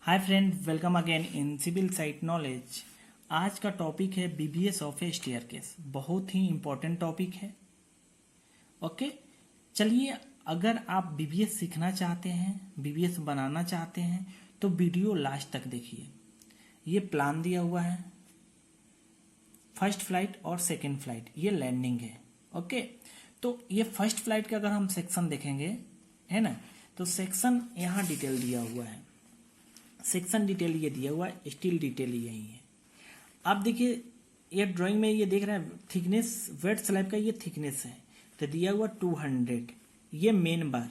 Hi friend, welcome again in civil site knowledge. आज का topic है बीबीएस ऑफ ए स्टेयरकेस। बहुत ही इंपॉर्टेंट टॉपिक है। ओके, चलिए, अगर आप बीबीएस सीखना चाहते हैं, बीबीएस बनाना चाहते हैं तो वीडियो लास्ट तक देखिए। ये प्लान दिया हुआ है, फर्स्ट फ्लाइट और सेकेंड फ्लाइट, ये लैंडिंग है। ओके, तो ये फर्स्ट फ्लाइट का अगर हम सेक्शन देखेंगे, है ना, तो सेक्शन यहाँ डिटेल दिया हुआ है। सेक्शन डिटेल ये दिया हुआ है, स्टील डिटेल यही है। आप देखिए, ये ड्राइंग में ये देख रहे हैं थिकनेस, वेट स्लैब का ये थिकनेस है, तो दिया हुआ 200। ये मेन बार,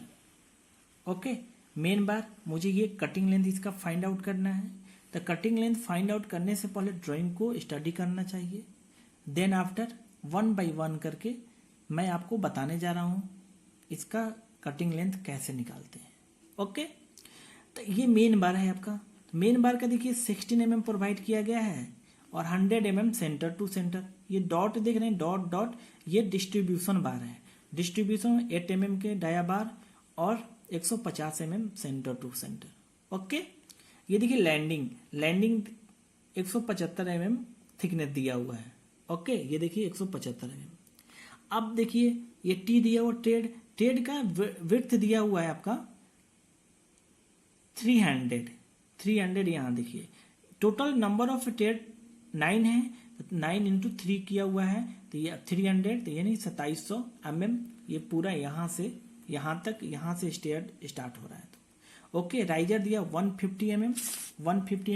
ओके, मेन बार मुझे ये कटिंग लेंथ इसका फाइंड आउट करना है। तो कटिंग लेंथ फाइंड आउट करने से पहले ड्राइंग को स्टडी करना चाहिए। देन आफ्टर 1 बाय 1 करके मैं आपको बताने जा रहा हूँ इसका कटिंग लेंथ कैसे निकालते हैं। ओके, तो ये मेन बार है आपका। मेन बार का देखिए 16 mm प्रोवाइड किया गया है और 100 mm सेंटर टू सेंटर। ये डॉट देख रहे हैं, डॉट डॉट, ये डिस्ट्रीब्यूशन बार है। डिस्ट्रीब्यूशन 8 mm के डाया बार और 150 mm centre to centre. Okay, ये देखिए लैंडिंग 175 mm थिकनेस दिया हुआ है। ओके, ये देखिए 175 mm। अब देखिए ये टी दिया हुआ, ट्रेड का विड्थ दिया हुआ है आपका 300 यहाँ देखिए। टोटल नंबर ऑफ ट्रेड 9 है, तो 9 इंटू 3 किया हुआ है, तो ये 300, तो यानी 2700 mm। ये पूरा यहाँ से यहाँ तक, यहाँ से स्टेयर स्टार्ट हो रहा है। तो ओके, राइजर दिया 150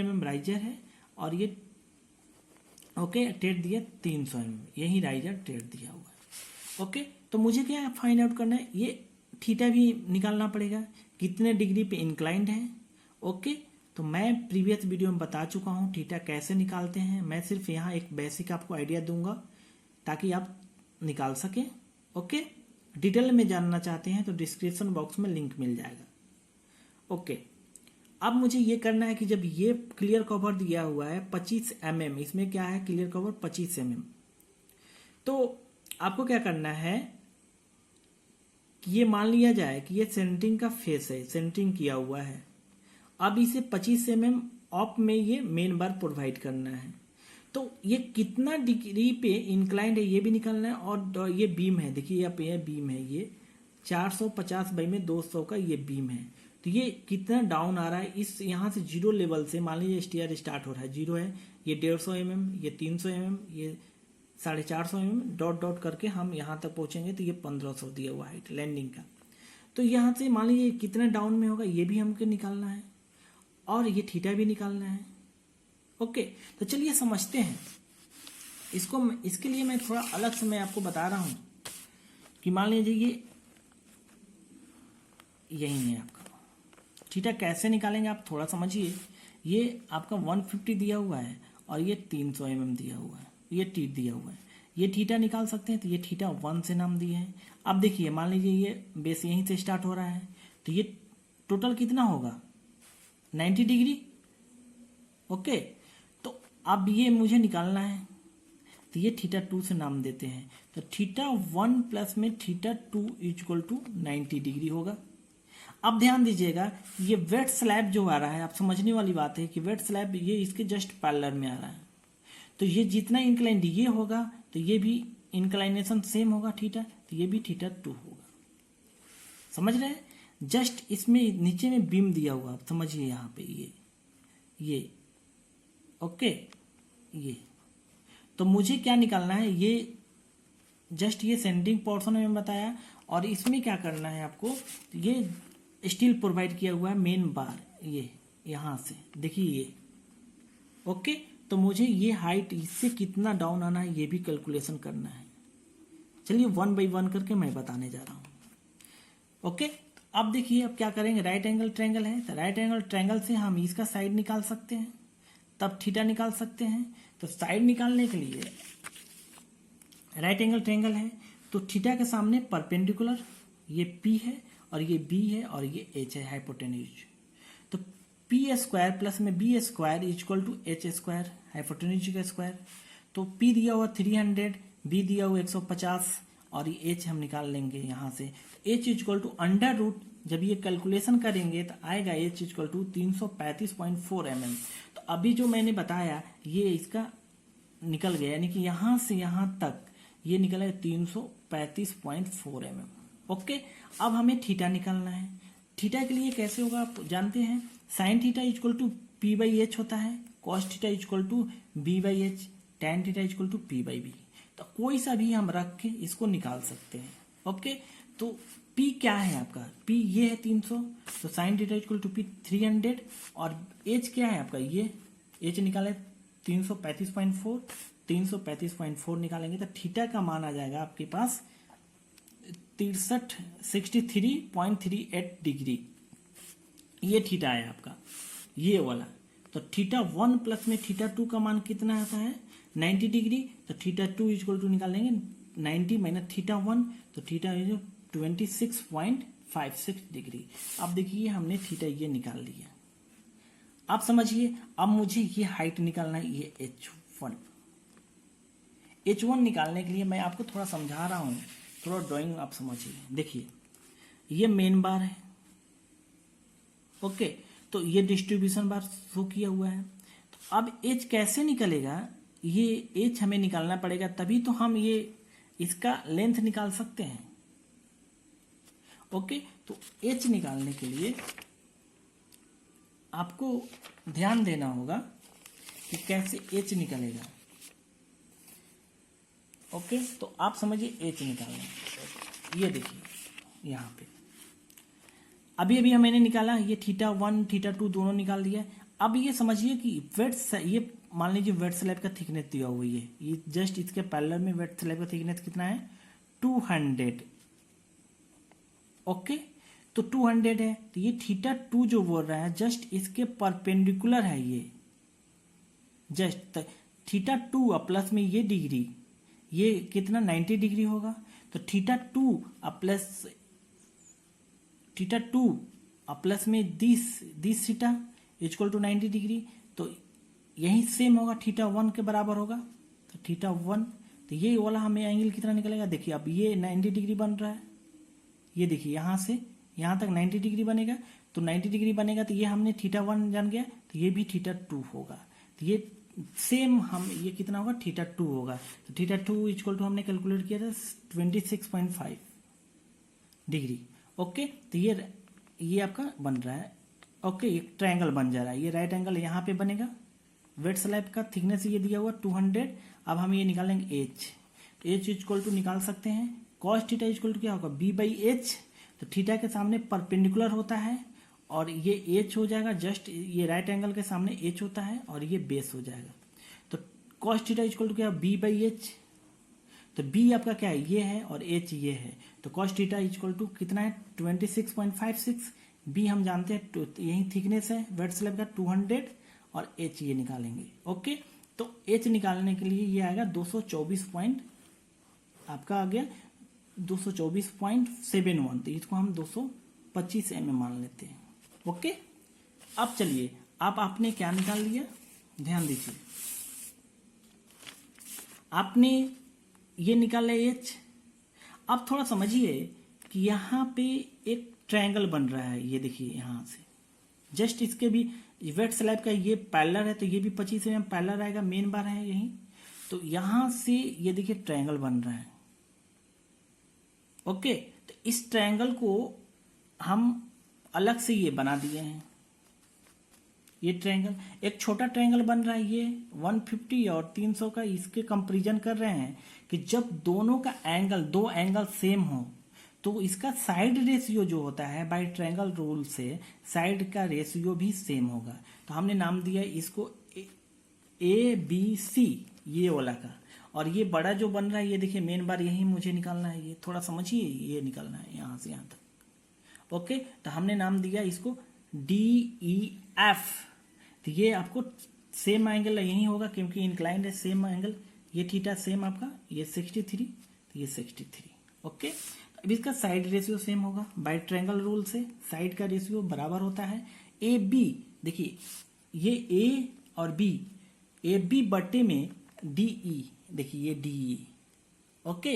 mm राइजर है, और ये ओके ट्रेड दिया 300 mm, यही राइजर ट्रेड दिया हुआ है। ओके, तो मुझे क्या फाइंड आउट करना है, ये थीटा भी निकालना पड़ेगा, कितने डिग्री पे इंक्लाइंड है। ओके, तो मैं प्रीवियस वीडियो में बता चुका हूँ थीटा कैसे निकालते हैं। मैं सिर्फ यहाँ एक बेसिक आपको आइडिया दूंगा ताकि आप निकाल सकें। ओके, डिटेल में जानना चाहते हैं तो डिस्क्रिप्शन बॉक्स में लिंक मिल जाएगा। ओके, अब मुझे ये करना है कि जब ये क्लियर कवर दिया हुआ है 25 mm, इसमें क्या है क्लियर कवर 25 mm, तो आपको क्या करना है कि ये मान लिया जाए कि ये सेंटरिंग का फेस है, सेंटरिंग किया हुआ है। अब इसे 25 mm ऑफ में ये मेन बार प्रोवाइड करना है, तो ये कितना डिग्री पे इंक्लाइंड है ये भी निकालना है। और ये बीम है, देखिए यहाँ पे बीम है, ये 450 बाई में 200 का ये बीम है। तो ये कितना डाउन आ रहा है, इस यहाँ से जीरो लेवल से मान लीजिए स्टेयर स्टार्ट हो रहा है, जीरो है, ये 150 mm, ये 300 mm, ये 450 mm, डॉट डॉट करके हम यहाँ तक पहुंचेंगे तो ये 1500 दिया हुआ हाइट लैंडिंग का। तो यहाँ से मान लीजिए कितना डाउन में होगा ये भी हमको निकालना है, और ये थीटा भी निकालना है। ओके, तो चलिए समझते हैं इसको। इसके लिए मैं थोड़ा अलग से मैं आपको बता रहा हूं कि मान लीजिए ये यही है आपका थीटा, कैसे निकालेंगे आप थोड़ा समझिए। ये आपका 150 दिया हुआ है और ये 300 mm दिया हुआ है, ये टी दिया हुआ है, ये थीटा निकाल सकते हैं। तो ये थीटा 1 से नाम दिए हैं। अब देखिए मान लीजिए ये बेस यहीं से स्टार्ट हो रहा है, तो ये टोटल कितना होगा 90 डिग्री। ओके, तो अब ये मुझे निकालना है, तो ये थीटा 2 से नाम देते हैं। तो थीटा 1 प्लस में थीटा 2 इक्वल टू 90 डिग्री होगा। अब ध्यान दीजिएगा, ये वेट स्लैब जो आ रहा है, आप समझने वाली बात है कि वेट स्लैब ये इसके जस्ट पैरेलल में आ रहा है, तो ये जितना इंक्लाइंड ये होगा तो ये भी इंक्लाइनेशन सेम होगा थीटा, तो ये भी थीटा 2 होगा। समझ रहे हैं, जस्ट इसमें नीचे में बीम दिया हुआ, आप समझिए यहाँ पे ये ओके, ये तो मुझे क्या निकालना है, ये जस्ट ये सेंडिंग पोर्शन में बताया, और इसमें क्या करना है आपको, ये स्टील प्रोवाइड किया हुआ है मेन बार, ये यहाँ से देखिए ये। ओके, तो मुझे ये हाइट इससे कितना डाउन आना है ये भी कैलकुलेशन करना है। चलिए 1 बाई 1 करके मैं बताने जा रहा हूँ। ओके, अब देखिए अब क्या करेंगे, राइट एंगल ट्रायंगल है, तो राइट एंगल ट्रायंगल से हम इसका साइड निकाल सकते हैं, तब थीटा निकाल सकते हैं। तो साइड निकालने के लिए राइट एंगल ट्रायंगल है, तो थीटा के सामने परपेंडिकुलर ये P है और ये B है और ये H है, हाइपोटेन्यूज। तो P स्क्वायर प्लस में B square equal to H square, hypotenuse का स्क्वायर। तो P दिया हुआ 300, B दिया हुआ 150 और ये H हम निकाल लेंगे यहाँ से। H equal to under root जब ये कैलकुलेशन करेंगे तो आएगा एच इक्वल टू 335.4 mm। तो अभी जो मैंने बताया ये इसका निकल गया, यानी कि यहां से यहां तक ये निकला 335.4 mm। ओके, अब हमें थीटा निकालना है। थीटा के लिए कैसे होगा आप जानते हैं, sine theta equal to P by H होता है, cos theta equal to B by H, tan theta equal to P by B. तो कोई सा भी हम रख के इसको निकाल सकते हैं। ओके, तो P क्या है आपका, P ये है 300, तो sine theta equal to P 300, और H क्या है आपका, ये H निकाले 335.4, 335.4 निकालेंगे तो थीटा का मान आ जाएगा आपके पास 63.38 डिग्री। ये थीटा है आपका, ये वाला। तो थीटा 1 प्लस में थीटा 2 का मान कितना आता है, 90 डिग्री। तो थीटा 2 इक्वल टू निकालेंगे 90 माइनस थीटा 1, तो थीटा 26.56 डिग्री। अब देखिए हमने थीटा ये निकाल लिया। अब समझिए, अब मुझे ये हाइट निकालना है, ये H1 निकालने के लिए मैं आपको थोड़ा समझा रहा हूं, थोड़ा ड्राइंग आप समझिए। देखिए ये मेन बार है, ओके, तो ये डिस्ट्रीब्यूशन बार शो किया हुआ है। तो अब H कैसे निकलेगा, ये H हमें निकालना पड़ेगा, तभी तो हम ये इसका लेंथ निकाल सकते हैं। ओके, तो H निकालने के लिए आपको ध्यान देना होगा कि कैसे H निकलेगा। ओके, तो आप समझिए H निकालना। ये देखिए यहाँ पे अभी मैंने निकाला, ये थीटा 1 थीटा 2 दोनों निकाल दिया। अब ये समझिए कि ये मान लीजिए वेट स्लैब का थिकनेस दिया हुआ है, ये जस्ट इसके पैरेलल में वेट स्लैब का थिकनेस कितना है, 200। ओके, तो 200 है, तो ये थीटा 2 जो बोल रहा है जस्ट इसके परपेंडिकुलर है, ये जस्ट थीटा 2 प्लस में ये डिग्री, ये कितना 90 डिग्री होगा। तो थीटा 2 प्लस में this theta equal to 90 degree, तो यही सेम होगा, थीटा 1 के बराबर होगा। तो थीटा 1, तो ये वाला हमें एंगल कितना निकलेगा, देखिए अब ये 90 डिग्री बन रहा है, ये देखिए यहां से यहां तक 90 डिग्री बनेगा। तो 90 डिग्री बनेगा तो ये हमने थीटा 1 जान गया, तो ये भी थीटा 2 होगा। तो ये सेम हम ये कितना होगा, थीटा 2 होगा। तो थीटा 2 इक्वल टू हमने कैलकुलेट किया था 26.5 डिग्री। ओके, तो ये आपका बन रहा है। ओके, एक ट्रायंगल बन जा रहा है, ये राइट एंगल यहाँ पे बनेगा। वेट स्लैब का थिकनेस ये दिया हुआ 200। अब हम ये निकालेंगे H इक्वल टू निकाल सकते हैं, कॉस थीटा इक्वल टू क्या होगा, B बाई एच। तो थीटा के सामने परपेंडिकुलर होता है और ये H हो जाएगा, जस्ट ये राइट एंगल के सामने H होता है और ये बेस हो जाएगा। तो कॉस थीटा इक्वल टू क्या है, B बाई एच। तो B आपका क्या है, ये है, और H ये है। तो कॉस थीटा इक्वल टू कितना है, 26.56। B हम जानते हैं, तो यही थिकनेस है वेट स्लैब का 200, और H ये निकालेंगे। ओके, तो H निकालने के लिए ये आएगा 224 आपका आ गया 224.71। तो इसको हम 225 mm मान लेते हैं। ओके, अब चलिए, आप आपने क्या निकाल लिया, ध्यान दीजिए, आपने ये निकाला H। अब थोड़ा समझिए कि यहाँ पे एक ट्रायंगल बन रहा है, ये देखिए यहाँ से जस्ट इसके भी वेट स्लैब का ये पैरेलल है, तो ये भी 25 mm पैरेलल आएगा, मेन बार है यही। तो यहां से ये देखिए ट्रायंगल बन रहा है। ओके, तो इस ट्रायंगल को हम अलग से ये बना दिए हैं। ये ट्रायंगल, एक छोटा ट्रायंगल बन रहा है, ये 150 और 300 का, इसके कंपैरिजन कर रहे हैं कि जब दोनों का एंगल, दो एंगल सेम हो तो इसका साइड रेशियो जो होता है बाय ट्रायंगल रूल से, साइड का रेशियो भी सेम होगा। तो हमने नाम दिया इसको ABC, ये वाला का। और ये बड़ा जो बन रहा है, ये देखिए मेन बार यही मुझे निकालना है, ये थोड़ा समझिए, ये निकालना है यहां से यहां तक। ओके, तो हमने नाम दिया इसको DEF। तो ये आपको सेम एंगल यही होगा क्योंकि इंक्लाइंड है, सेम एंगल। ये थीटा सेम आपका, ये 63, तो ये 63। ओके, अब इसका साइड रेशियो सेम होगा, बाय ट्रायंगल रूल से साइड का रेशियो बराबर होता है। AB, देखिए ये A और B, AB बटे में DE, देखिए ये DE। ओके,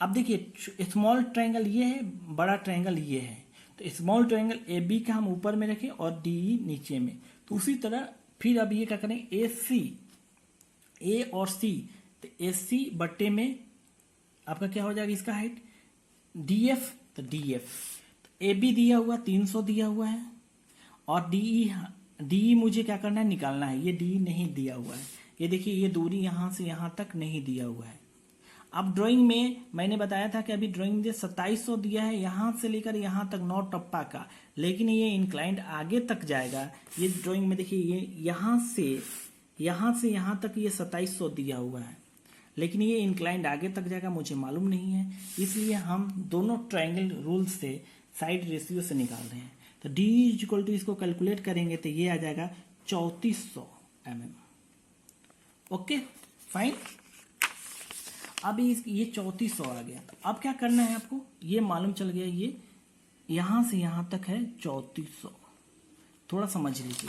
अब देखिए स्मॉल ट्रायंगल ये है, बड़ा ट्रायंगल ये है। तो स्मॉल ट्रायंगल ए बी का हम ऊपर में रखें और डी नीचे में। तो उसी तरह फिर अब ये क्या करें, ए सी, ए और सी, तो ए सी बट्टे में आपका क्या हो जाएगा इसका हाइट, डी एफ, तो डी एफ, तो ए बी दिया हुआ 300 दिया हुआ है और डी मुझे क्या करना है, निकालना है। ये डी नहीं दिया हुआ है, ये देखिए ये दूरी यहां से यहां तक नहीं दिया हुआ है। अब ड्राइंग में मैंने बताया था कि अभी ड्राइंग में 2700 दिया है यहां से लेकर यहां तक 9 टप्पा का, लेकिन ये इंक्लाइंड आगे तक जाएगा। ये ड्राइंग में देखिए ये यहां से यहां तक ये 2700 दिया हुआ है, लेकिन ये इंक्लाइंड आगे तक जाएगा मुझे मालूम नहीं है, इसलिए हम दोनों ट्रायंगल रूल से साइड रेशियो से निकाल रहे हैं। तो डी इक्वल टू इसको कैलकुलेट करेंगे तो ये आ जाएगा 3400 mm। ओके फाइन, अब ये 3400 आ गया। तो अब क्या करना है आपको, ये मालूम चल गया ये यहां से यहां तक है 3400, थोड़ा समझ लीजिए।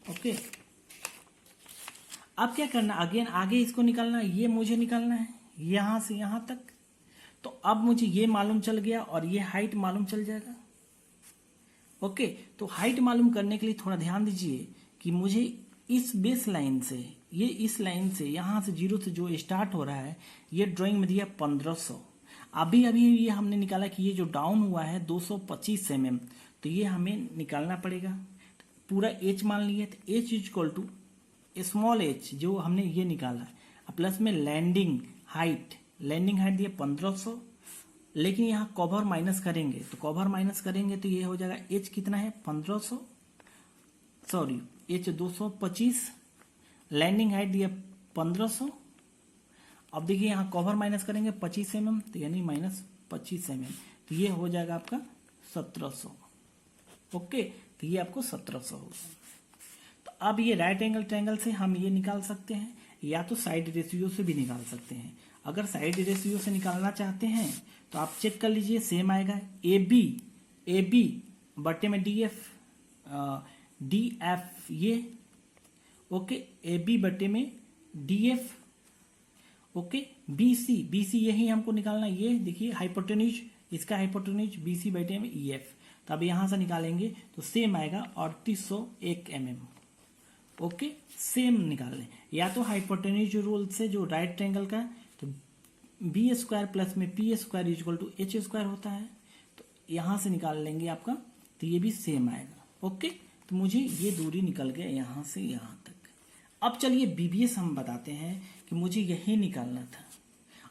ओके, अब क्या करना, अगेन आगे इसको निकालना है, ये मुझे निकालना है यहां से यहां तक। तो अब मुझे ये मालूम चल गया और ये हाइट मालूम चल जाएगा। ओके, तो हाइट मालूम करने के लिए थोड़ा ध्यान दीजिए कि मुझे इस बेस लाइन से, ये इस लाइन से यहां से 0 से जो स्टार्ट हो रहा है, ये ड्राइंग में दिया 1500। अभी ये हमने निकाला कि ये जो डाउन हुआ है 225 mm, तो ये हमें निकालना पड़ेगा। पूरा एच मान लिए, तो H equal to small H जो हमने ये निकाला, प्लस में लैंडिंग हाइट दिया 1500, लेकिन यहाँ कवर माइनस करेंगे, तो कवर माइनस करेंगे तो ये हो जाएगा एच कितना है 1500, सॉरी एच 225, लैंडिंग हाइट दिया 1500। अब देखिए यहाँ कवर माइनस करेंगे 25 mm, तो यानी माइनस 25 mm, तो ये हो जाएगा आपका 1700। ओके, तो ये आपको 1700 होगा। तो अब ये राइट एंगल ट्रायंगल से हम ये निकाल सकते हैं, या तो साइड रेशियो से भी निकाल सकते हैं। अगर साइड रेशियो से निकालना चाहते हैं तो आप चेक कर लीजिए, सेम आएगा ए बी बट्टे में डी एफ ये, ओके, ए बी बट्टे में D F, okay, B C यही हमको निकालना है। ये देखिए हाइपोटेन्यूज, इसका हाइपोटेन्यूज बी सी बट्टे में ई एफ, तो अब यहां से निकालेंगे तो सेम आएगा 3801 mm। ओके, सेम निकाल लें, या तो हाइपोटेन्यूज रूल से जो राइट ट्रायंगल का, तो बी स्क्वायर प्लस में P square equal to H square होता है, तो यहां से निकाल लेंगे आपका, तो ये भी सेम आएगा। ओके, तो मुझे ये दूरी निकल गया यहां से यहां तक। अब चलिए बीबीएस हम बताते हैं कि मुझे यही निकालना था।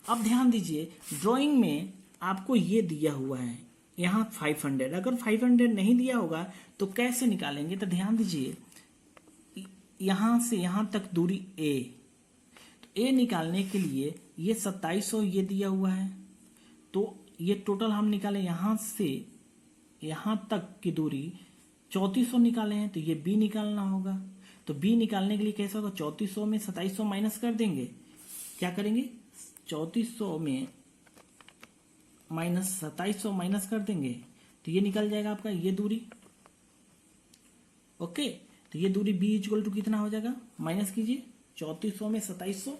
अब ध्यान दीजिए, ड्राइंग में आपको ये दिया हुआ है यहाँ 500, अगर 500 नहीं दिया होगा तो कैसे निकालेंगे, तो ध्यान दीजिए यहां से यहां तक दूरी ए, तो ए निकालने के लिए ये 2700 ये दिया हुआ है, तो ये टोटल हम निकाले यहां से यहां तक की दूरी 3400 निकाले हैं, तो ये बी निकालना होगा। तो बी निकालने के लिए कैसा होगा, 3400 में 2700 माइनस कर देंगे, क्या करेंगे 3400 में माइनस 2700 माइनस कर देंगे, तो ये निकल जाएगा आपका ये दूरी। ओके, तो ये दूरी बी इक्वल टू कितना हो जाएगा, माइनस कीजिए 3400 में 2700,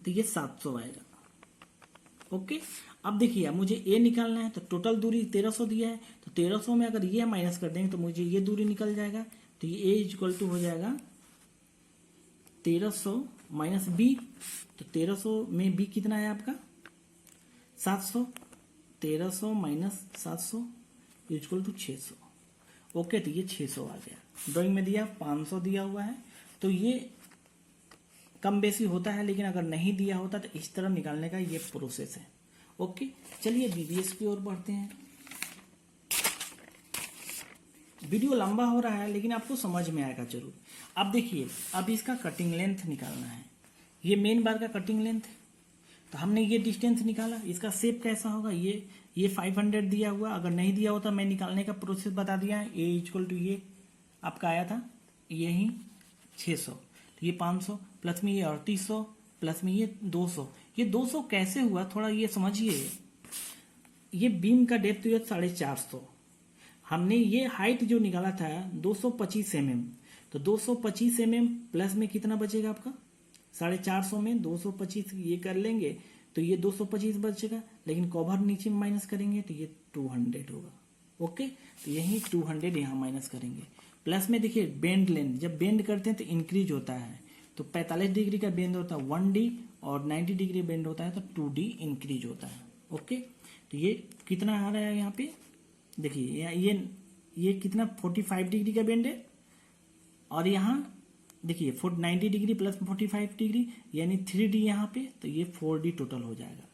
तो ये 700 आएगा। ओके, अब देखिए मुझे ए निकालना है, तो टोटल दूरी 1300 दिया है, तो 1300 में अगर ये माइनस कर देंगे तो मुझे ये दूरी निकल जाएगा, तो ये ए इक्वल टू हो जाएगा 1300 माइनस बी, तो 1300 में बी कितना है आपका 700, 1300 माइनस 700 इक्वल टू 600। ओके, तो ये 600 आ गया। ड्राइंग में दिया 500 दिया हुआ है, तो ये कम बेसी होता है, लेकिन अगर नहीं दिया होता तो इस तरह निकालने का ये प्रोसेस है। ओके, चलिए बीबीएस की ओर बढ़ते हैं। वीडियो लंबा हो रहा है लेकिन आपको समझ में आएगा जरूर। अब देखिए, अब इसका कटिंग लेंथ निकालना है, ये मेन बार का कटिंग लेंथ है, तो हमने ये डिस्टेंस निकाला, इसका शेप कैसा होगा, ये 500 दिया हुआ, अगर नहीं दिया होता मैं निकालने का प्रोसेस बता दिया है। ए इक्वल टू ये आपका आया था यही 600, तो ये 500 प्लस में ये 3800 प्लस में ये 200, ये 200 कैसे हुआ थोड़ा ये समझिए। ये बीम का डेप्थ हुआ 450, हमने ये हाइट जो निकाला था 225 mm, तो 225 mm प्लस में कितना बचेगा आपका 450 में 225 ये कर लेंगे तो ये 225 बचेगा, लेकिन कवर नीचे में माइनस करेंगे तो ये 200 होगा। ओके, तो यही 200 यहाँ माइनस करेंगे। प्लस में देखिए बेंड लेंथ, जब बेंड करते हैं तो इंक्रीज होता है, तो 45 डिग्री का बेंड होता है 1D और 90 डिग्री बेंड होता है तो 2D इंक्रीज होता है। ओके, तो ये कितना आ रहा है यहाँ पे, देखिए ये कितना 45 डिग्री का बेंड है, और यहाँ देखिए 90 डिग्री प्लस 45 डिग्री यानी 3D यहाँ पे, तो ये 4D टोटल हो जाएगा।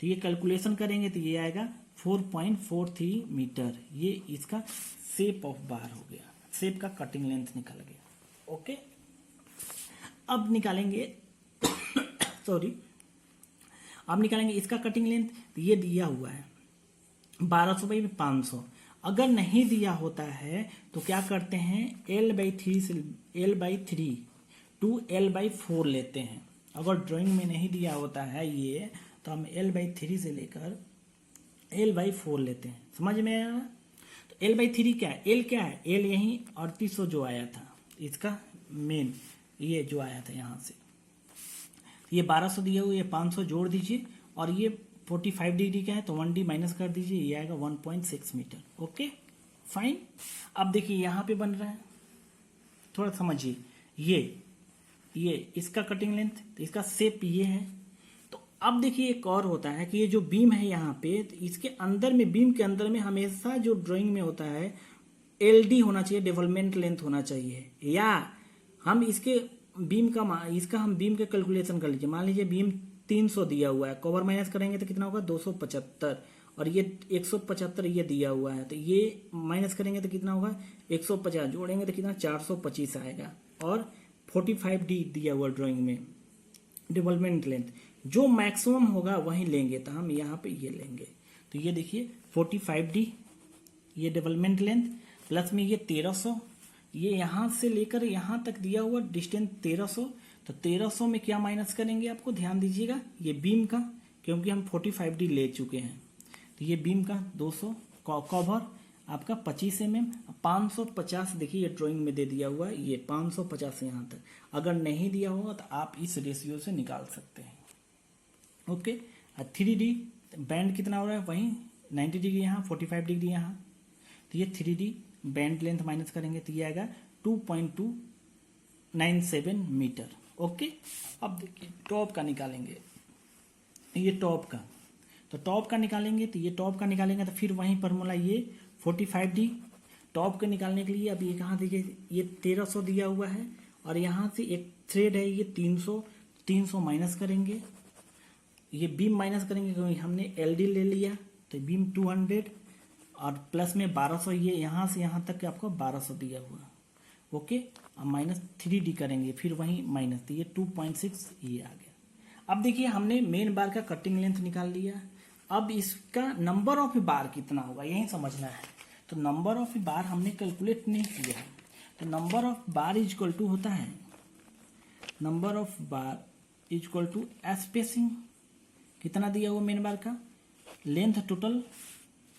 तो ये कैलकुलेशन करेंगे तो ये आएगा 4.43 मीटर। ये इसका शेप ऑफ बार हो गया, शेप का कटिंग लेंथ निकल गया। ओके, अब निकालेंगे सॉरी, अब निकालेंगे इसका कटिंग लेंथ। तो ये दिया हुआ है 1200 बाई 500। अगर नहीं दिया होता है तो क्या करते हैं, L/3 से L/3 टू L/4 लेते हैं। अगर ड्राइंग में नहीं दिया होता है ये, तो हम L/3 से लेकर L/4 लेते हैं। समझ में आया? तो L/3 क्या है, L क्या है, L यही 3800 जो आया था, इसका मेन ये जो आया था यहाँ से, ये 1200 दिया हुआ, ये 500 जोड़ दीजिए, और ये 45 डिग्री का है तो 1D माइनस कर दीजिए, ये आएगा 1.6 मीटर। Okay fine. अब देखिए यहाँ पे बन रहा है, थोड़ा समझिए, ये इसका कटिंग लेंथ, तो इसका शेप ये है। तो अब देखिए एक और होता है कि ये जो बीम है यहाँ पे, तो इसके अंदर में, बीम के अंदर में हमेशा जो ड्राइंग में होता है LD होना चाहिए, डेवलपमेंट लेंथ होना चाहिए। या हम इसके बीम का, इसका हम बीम का कैलकुलेशन कर लीजिए। मान लीजिए बीम 300 दिया हुआ है, कवर माइनस करेंगे तो कितना होगा 275, और ये 175 ये दिया हुआ है, तो ये माइनस करेंगे तो कितना होगा 150, जोड़ेंगे तो कितना 425 आएगा। और 45D दिया हुआ ड्राइंग में डेवलपमेंट लेंथ, जो मैक्सिमम होगा वही लेंगे, तो हम यहाँ पे ये लेंगे। तो ये देखिए 45D ये डेवलपमेंट लेंथ, प्लस में ये 1300, ये यहाँ से लेकर यहाँ तक दिया हुआ डिस्टेंस 1300, तो 1300 में क्या माइनस करेंगे, आपको ध्यान दीजिएगा, ये बीम का, क्योंकि हम 45D ले चुके हैं, तो ये बीम का 200, कवर आपका 25 mm, 550 देखिए ये ड्राइंग में दे दिया हुआ है, ये 550 यहाँ तक। अगर नहीं दिया होगा तो आप इस रेशियो से निकाल सकते हैं। ओके, 3D बैंड कितना हो रहा है, वहीं 90 डिग्री यहाँ, 45 डिग्री यहाँ, तो ये 3D बैंड लेंथ माइनस करेंगे तो ये आएगा 2.297 मीटर। ओके, अब देखिए टॉप का निकालेंगे, ये टॉप का, तो टॉप का निकालेंगे, तो ये टॉप का निकालेंगे तो फिर वहीं फॉर्मूला ये 45D टॉप के निकालने के लिए। अब ये कहाँ देखिए, ये 1300 दिया हुआ है, और यहाँ से एक थ्रेड है ये 300 माइनस करेंगे, ये बीम माइनस करेंगे क्योंकि हमने LD ले लिया, तो बीम 200, और प्लस में 1200, ये यहाँ से यहाँ तक आपको 1200 दिया हुआ। ओके, अब माइनस 3D करेंगे, फिर वहीं माइनस, तो ये 2.6 ये आ गया। अब देखिए हमने मेन बार का कटिंग लेंथ निकाल लिया, अब इसका नंबर ऑफ बार कितना होगा यही समझना है। तो नंबर ऑफ बार हमने कैलकुलेट नहीं किया है, तो number of bar is equal to होता है, number of bar is equal to spacing, कितना दिया हुआ मेन बार का, लेंथ टोटल,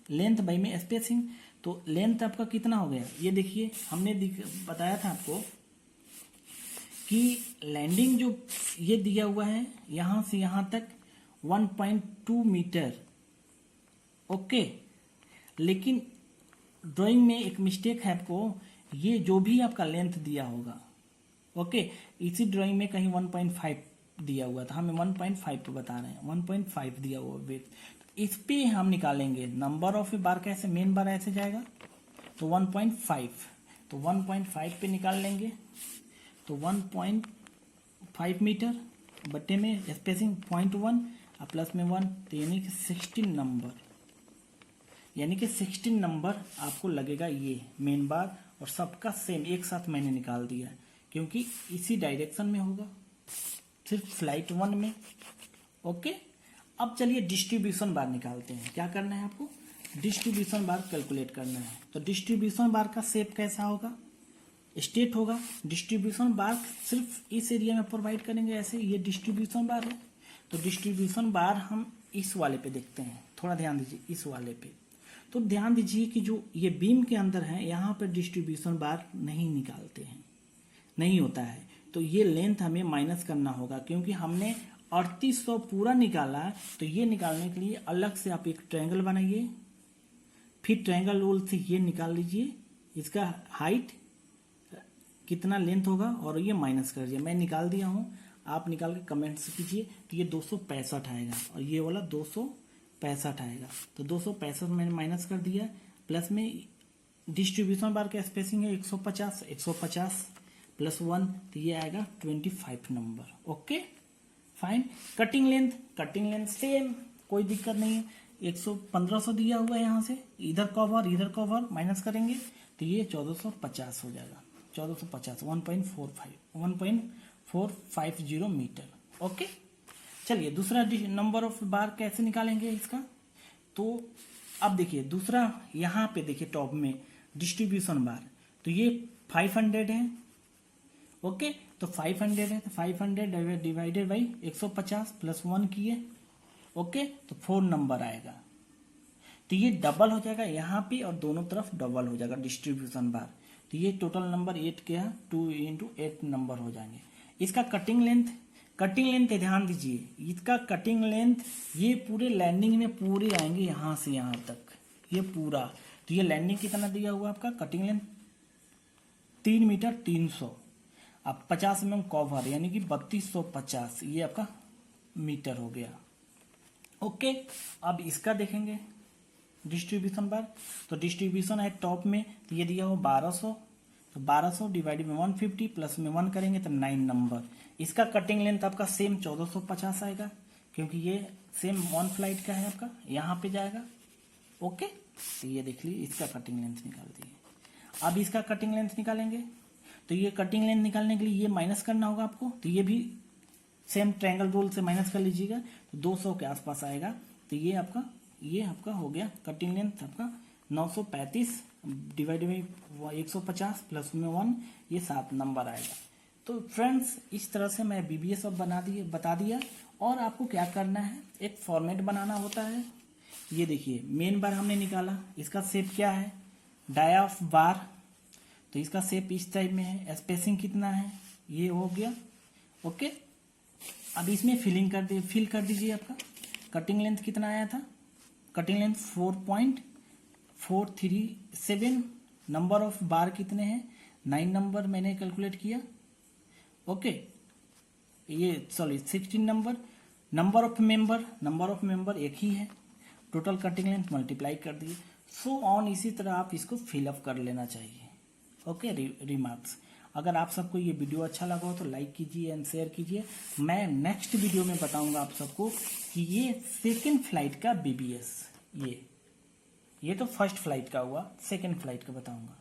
लेंथ बाई में स्पेसिंग, तो लेंथ आपका कितना हो गया, ये देखिए हमने बताया था आपको कि लैंडिंग जो ये दिया हुआ है यहां से यहां तक 1.2 मीटर। ओके, लेकिन ड्राइंग में एक मिस्टेक है आपको, ये जो भी आपका लेंथ दिया होगा, ओके, इसी ड्राइंग में कहीं 1.5 दिया हुआ था, हमें 1.5 पे बता रहे हैं, 1.5 दिया हुआ वेट, इस पे हम निकालेंगे नंबर ऑफ बार, कैसे मेन बार ऐसे जाएगा, तो 1.5, तो 1.5 पे निकाल लेंगे, तो 1.5 मीटर बट्टे में स्पेसिंग 0.1 और प्लस में 1, तो यानी कि 16 नंबर, यानी कि 16 नंबर आपको लगेगा ये मेन बार, और सबका सेम एक साथ मैंने निकाल दिया क्योंकि इसी डायरेक्शन में होगा, सिर्फ फ्लाइट 1 में। ओके, अब चलिए डिस्ट्रीब्यूशन बार निकालते हैं। क्या करना है आपको, डिस्ट्रीब्यूशन बार कैलकुलेट करना है। तो डिस्ट्रीब्यूशन बार का शेप कैसा होगा, स्ट्रेट होगा। डिस्ट्रीब्यूशन बार सिर्फ इस एरिया में प्रोवाइड करेंगे, ऐसे ये डिस्ट्रीब्यूशन बार है। तो डिस्ट्रीब्यूशन बार हम इस वाले पे देखते हैं, थोड़ा ध्यान दीजिए इस वाले पे। तो ध्यान दीजिए कि जो ये बीम के अंदर है यहाँ पर डिस्ट्रीब्यूशन बार नहीं निकालते हैं, नहीं होता है, तो ये लेंथ हमें माइनस करना होगा क्योंकि हमने 3800 पूरा निकाला है, तो ये निकालने के लिए अलग से आप एक ट्रायंगल बनाइए, फिर ट्रायंगल रूल से ये निकाल लीजिए इसका हाइट कितना लेंथ होगा और ये माइनस कर दीजिए। मैं निकाल दिया हूँ, आप निकाल के कमेंट्स कीजिए। तो ये 265 आएगा और ये वाला 265 आएगा। तो 265 मैंने माइनस कर दिया, प्लस में डिस्ट्रीब्यूशन बार का स्पेसिंग है 150, 150 प्लस 1, तो ये आएगा 25 number. Okay fine. Cutting length same, कोई दिक्कत नहीं है। 1500 दिया हुआ है, यहाँ से इधर कवर माइनस करेंगे तो ये 1450 हो जाएगा। 1450 1.450 मीटर। ओके चलिए दूसरा नंबर ऑफ बार कैसे निकालेंगे इसका। तो अब देखिए दूसरा, यहाँ पे देखिए टॉप में डिस्ट्रीब्यूशन बार, तो ये 500 है। ओके तो 500 है, तो 500 डिवाइडेड बाई 150 प्लस 1 किए। ओके तो 4 नंबर आएगा। तो ये डबल हो जाएगा यहाँ पे और दोनों तरफ डबल हो जाएगा डिस्ट्रीब्यूशन बार। तो ये टोटल नंबर 8 क्या, 2 × 8 नंबर हो जाएंगे। इसका कटिंग लेंथ ध्यान दीजिए, इसका कटिंग लेंथ ये पूरे लैंडिंग में पूरे आएंगे यहाँ से यहाँ तक, ये पूरा। तो ये लैंडिंग कितना दिया हुआ आपका, कटिंग लेंथ 3 मीटर 300। अब 50 mm कवर यानी कि 3250, ये आपका मीटर हो गया। ओके अब इसका देखेंगे डिस्ट्रीब्यूशन बार। तो डिस्ट्रीब्यूशन है टॉप में, तो ये दिया हो 1200, तो 1200 डिवाइड में 150 प्लस में 1 करेंगे तो 9 नंबर। इसका कटिंग लेंथ आपका सेम 1450 आएगा, क्योंकि ये सेम 1 फ्लाइट का है आपका, यहाँ पे जाएगा। ओके तो ये देख लीजिए इसका कटिंग लेंथ निकाल दिए। अब इसका कटिंग लेंथ निकालेंगे, तो ये कटिंग लेंथ निकालने के लिए ये माइनस करना होगा आपको, तो ये भी सेम ट्रायंगल रूल से माइनस कर लीजिएगा, तो 200 के आसपास आएगा। तो ये आपका हो गया कटिंग लेंथ आपका 935 डिवाइडेड बाई 150 प्लस में 1, ये 7 नंबर आएगा। तो फ्रेंड्स इस तरह से मैं BBS अब बता दिया। और आपको क्या करना है, एक फॉर्मेट बनाना होता है। ये देखिए मेन बार हमने निकाला, इसका शेप क्या है, डाया ऑफ बार, तो इसका शेप इस टाइप में है। स्पेसिंग कितना है, ये हो गया। ओके अब इसमें फिल कर दीजिए। आपका कटिंग लेंथ कितना आया था, कटिंग लेंथ 4.437। नंबर ऑफ बार कितने हैं, 9 नंबर मैंने कैलकुलेट किया। ओके ये 16 नंबर। नंबर ऑफ मेंबर एक ही है, टोटल कटिंग लेंथ मल्टीप्लाई कर दिए। सो ऑन इसी तरह आप इसको फिलअप कर लेना चाहिए। Okay remarks. अगर आप सबको ये वीडियो अच्छा लगा हो तो लाइक कीजिए एंड शेयर कीजिए। मैं नेक्स्ट वीडियो में बताऊंगा आप सबको कि ये सेकेंड फ्लाइट का BBS, ये तो फर्स्ट फ्लाइट का हुआ, सेकेंड फ्लाइट का बताऊंगा।